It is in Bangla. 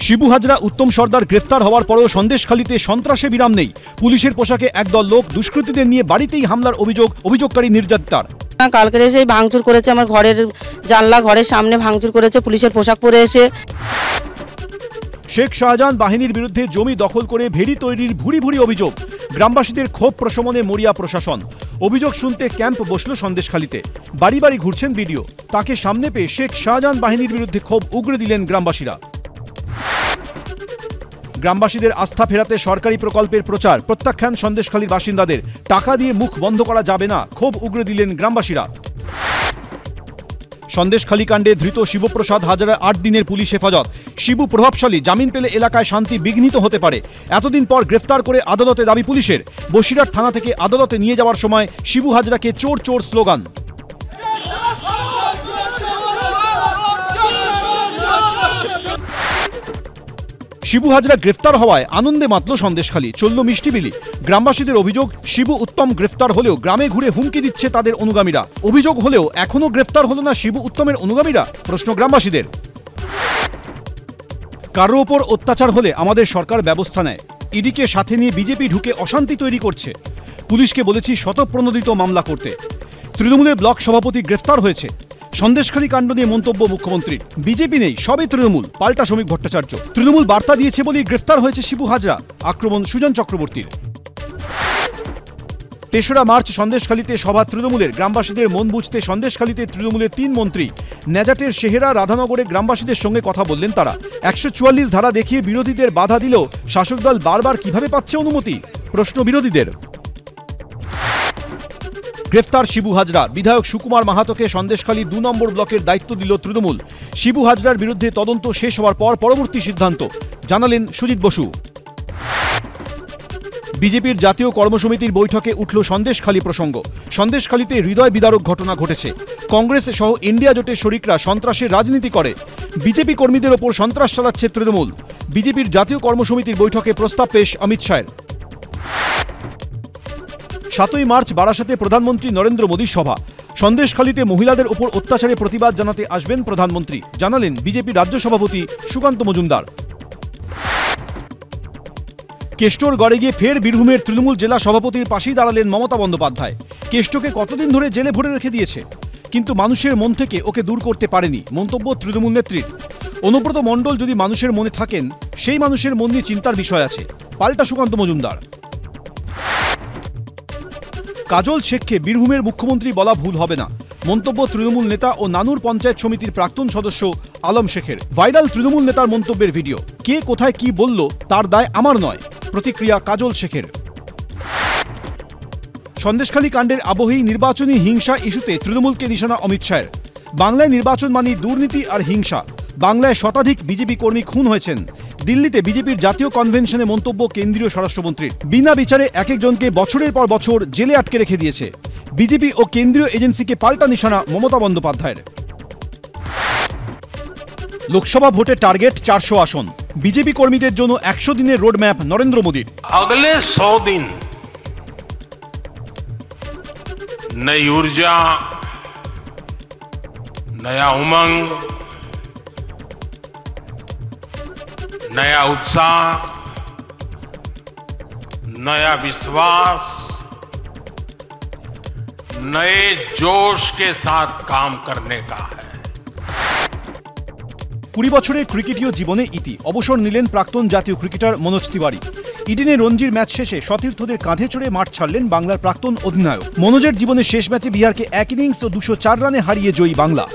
শিবু হাজরা উত্তম সর্দার গ্রেফতার হওয়ার পরেও সন্দেশখালীতে সন্ত্রাসে বিরাম নেই। পুলিশের পোশাকে একদল লোক দুষ্কৃতীদের নিয়ে বাড়িতেই হামলার অভিযোগকারী নির্যাতিতার। কালকে এসে ভাঙচুর করেছে, আমার ঘরের জানলা ঘরের সামনে ভাঙচুর করেছে পুলিশের পোশাক পরে এসে। শেখ শাহজাহান বাহিনীর বিরুদ্ধে জমি দখল করে ভেড়ি তৈরির ভুরি ভুরি অভিযোগ। গ্রামবাসীদের ক্ষোভ প্রশমনে মরিয়া প্রশাসন। অভিযোগ শুনতে ক্যাম্প বসল সন্দেশখালীতে। বাড়ি বাড়ি ঘুরছেন বিডিও। তাকে সামনে পেয়ে শেখ শাহজাহান বাহিনীর বিরুদ্ধে ক্ষোভ উগরে দিলেন গ্রামবাসীরা। গ্রামবাসীদের আস্থা ফেরাতে সরকারি প্রকল্পের প্রচার প্রত্যাখ্যান সন্দেশখালীর বাসিন্দাদের। টাকা দিয়ে মুখ বন্ধ করা যাবে না, ক্ষোভ উগরে দিলেন গ্রামবাসীরা। সন্দেশখালী কাণ্ডে ধৃত শিবপ্রসাদ হাজরা ৮ দিনের পুলিশ হেফাজত। শিবু প্রভাবশালী, জামিন পেলে এলাকায় শান্তি বিঘ্নিত হতে পারে। এতদিন পর গ্রেফতার করে আদালতে দাবি পুলিশের। বসিরহাট থানা থেকে আদালতে নিয়ে যাওয়ার সময় শিবু হাজরাকে চোর চোর স্লোগান। শিবু হাজরা গ্রেফতার হওয়ায় আনন্দে মাতল সন্দেশখালী, চলল মিষ্টি বিলি। গ্রামবাসীদের অভিযোগ, শিবু উত্তম গ্রেফতার হলেও গ্রামে ঘুরে হুমকি দিচ্ছে তাদের অনুগামীরা। অভিযোগ হলেও এখনো গ্রেফতার হলো না শিবু উত্তমের অনুগামীরা, প্রশ্ন গ্রামবাসীদের। কারো ওপর অত্যাচার হলে আমাদের সরকার ব্যবস্থা নেয়। ইডিকে সাথে নিয়ে বিজেপি ঢুকে অশান্তি তৈরি করছে। পুলিশকে বলেছি স্বতঃপ্রণোদিত মামলা করতে। তৃণমূলের ব্লক সভাপতি গ্রেফতার হয়েছে। সন্দেশখালী কাণ্ড নিয়ে মন্তব্য মুখ্যমন্ত্রীর। বিজেপি নেই, সবই তৃণমূল, পাল্টা শ্রমিক ভট্টাচার্য। তৃণমূল বার্তা দিয়েছে বলেই গ্রেফতার হয়েছে শিবু হাজরা, আক্রমণ সুজন চক্রবর্তীর। ৩রা মার্চ সন্দেশখালীতে সভা তৃণমূলের। গ্রামবাসীদের মন বুঝতে সন্দেশখালীতে তৃণমূলের ৩ মন্ত্রী। নেজাটের সেহেরা রাধানগরে গ্রামবাসীদের সঙ্গে কথা বললেন তারা। ১৪৪ ধারা দেখিয়ে বিরোধীদের বাধা দিলেও শাসক দল বারবার কিভাবে পাচ্ছে অনুমতি, প্রশ্ন বিরোধীদের। গ্রেফতার শিবু হাজরা। বিধায়ক সুকুমার মাহাতোকে সন্দেশখালী ২ নম্বর ব্লকের দায়িত্ব দিল তৃণমূল। শিবু হাজরার বিরুদ্ধে তদন্ত শেষ হওয়ার পর পরবর্তী সিদ্ধান্ত, জানালেন সুজিত বসু। বিজেপির জাতীয় কর্মসমিতির বৈঠকে উঠল সন্দেশখালী প্রসঙ্গ। সন্দেশখালীতে হৃদয় বিদারক ঘটনা ঘটেছে। কংগ্রেস সহ ইন্ডিয়া জোটের শরিকরা সন্ত্রাসের রাজনীতি করে। বিজেপি কর্মীদের ওপর সন্ত্রাস চালাচ্ছে তৃণমূল। বিজেপির জাতীয় কর্মসমিতির বৈঠকে প্রস্তাব পেশ অমিত শাহের। ৭ই মার্চ বারাসাতে প্রধানমন্ত্রী নরেন্দ্র মোদীর সভা। সন্দেশখালীতে মহিলাদের ওপর অত্যাচারে প্রতিবাদ জানাতে আসবেন প্রধানমন্ত্রী, জানালেন বিজেপি রাজ্য সভাপতি সুকান্ত মজুমদার। কেষ্টর গড়ে গিয়ে ফের বীরভূমের তৃণমূল জেলা সভাপতির পাশেই দাঁড়ালেন মমতা বন্দ্যোপাধ্যায়। কেষ্টকে কতদিন ধরে জেলে ভরে রেখে দিয়েছে, কিন্তু মানুষের মন থেকে ওকে দূর করতে পারেনি, মন্তব্য তৃণমূল নেত্রীর। অনুব্রত মণ্ডল যদি মানুষের মনে থাকেন, সেই মানুষের মন নিয়ে চিন্তার বিষয় আছে, পাল্টা সুকান্ত মজুমদার। কাজল শেখকে বীরভূমের মুখ্যমন্ত্রী বলা ভুল হবে না, মন্তব্য তৃণমূল নেতা ও নানুর পঞ্চায়েত সমিতির প্রাক্তন সদস্য আলম শেখের। ভাইরাল তৃণমূল নেতার মন্তব্যের ভিডিও। কে কোথায় কি বলল তার দায় আমার নয়, প্রতিক্রিয়া কাজল শেখের। সন্দেশখালী কাণ্ডের আবহেই নির্বাচনী হিংসা ইস্যুতে তৃণমূলকে নিশানা অমিত শাহের। বাংলায় নির্বাচন মানেই দুর্নীতি আর হিংসা। বাংলায় শতাধিক বিজেপি কর্মী খুন হয়েছেন। দিল্লিতে বিজেপির জাতীয় কনভেনশনে মন্তব্য কেন্দ্রীয় স্বরাষ্ট্রমন্ত্রীর। বিনা বিচারে এক একজনকে বছরের পর বছর জেলে আটকে রেখে দিয়েছে বিজেপি ও কেন্দ্রীয় এজেন্সিকে, পাল্টা নিশানা মমতা বন্দ্যোপাধ্যায়ের। লোকসভা ভোটে টার্গেট ৪০০ আসন। বিজেপি কর্মীদের জন্য ১০০ দিনের রোডম্যাপ নরেন্দ্র মোদীর। अगले 100 दिन नई ऊर्जा, नया उमंग, नया उत्साह, नया विश्वास, नए जोश के साथ काम करने का है। ২০ বছরের ক্রিকেটীয় জীবনে ইতি। অবসর নিলেন প্রাক্তন জাতীয় ক্রিকেটার মনোজ তিওয়ারি। ইডেনে রঞ্জির ম্যাচ শেষে সতীর্থদের কাঁধে চড়ে মাঠ ছাড়লেন বাংলার প্রাক্তন অধিনায়ক। মনোজের জীবনের শেষ ম্যাচে বিহারকে ১ ইনিংস ও ২০৪ রানে হারিয়ে জয়ী বাংলা।